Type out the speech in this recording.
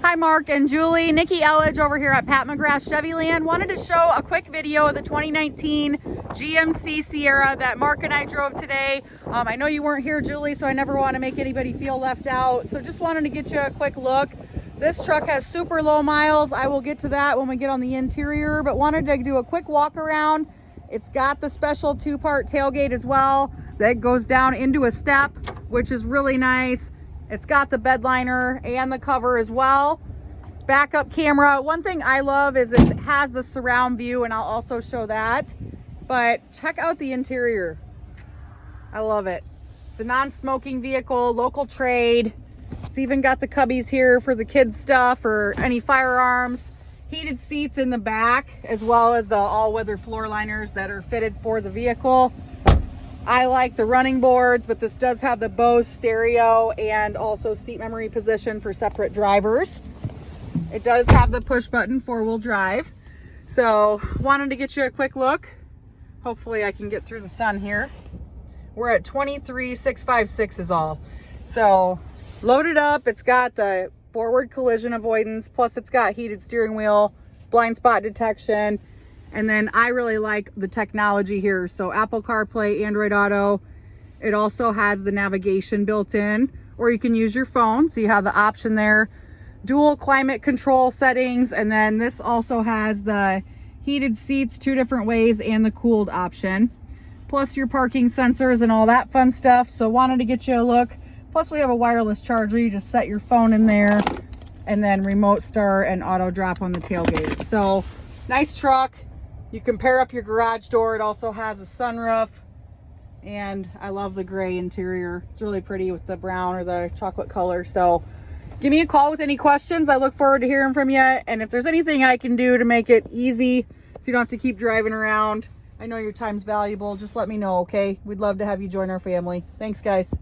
Hi Mark and Julie, Nikki Elledge over here at Pat McGrath Chevy Land. Wanted to show a quick video of the 2019 GMC Sierra that Mark and I drove today. I know you weren't here, Julie, so I never want to make anybody feel left out. So just wanted to get you a quick look. This truck has super low miles. I will get to that when we get on the interior, but wanted to do a quick walk around. It's got the special two-part tailgate as well that goes down into a step, which is really nice. It's got the bed liner and the cover as well. Backup camera. One thing I love is it has the surround view, and I'll also show that. But check out the interior. I love it. It's a non-smoking vehicle, local trade. It's even got the cubbies here for the kids stuff or any firearms. Heated seats in the back, as well as the all-weather floor liners that are fitted for the vehicle. I like the running boards, but this does have the Bose stereo and also seat memory position for separate drivers. It does have the push button 4-wheel drive. So wanted to get you a quick look. Hopefully I can get through the sun here. We're at 23,656 is all. So loaded up. It's got the forward collision avoidance, plus it's got heated steering wheel, blind spot detection. And then I really like the technology here. So Apple CarPlay, Android Auto. It also has the navigation built in, or you can use your phone. So you have the option there. Dual climate control settings. And then this also has the heated seats 2 different ways and the cooled option. Plus your parking sensors and all that fun stuff. So wanted to get you a look. Plus we have a wireless charger. You just set your phone in there and then remote start and auto drop on the tailgate. So nice truck. You can pair up your garage door. It also has a sunroof, and I love the gray interior. It's really pretty with the brown or the chocolate color. So give me a call with any questions. I look forward to hearing from you. And if there's anything I can do to make it easy so you don't have to keep driving around, I know your time's valuable. Just let me know, okay? We'd love to have you join our family. Thanks, guys.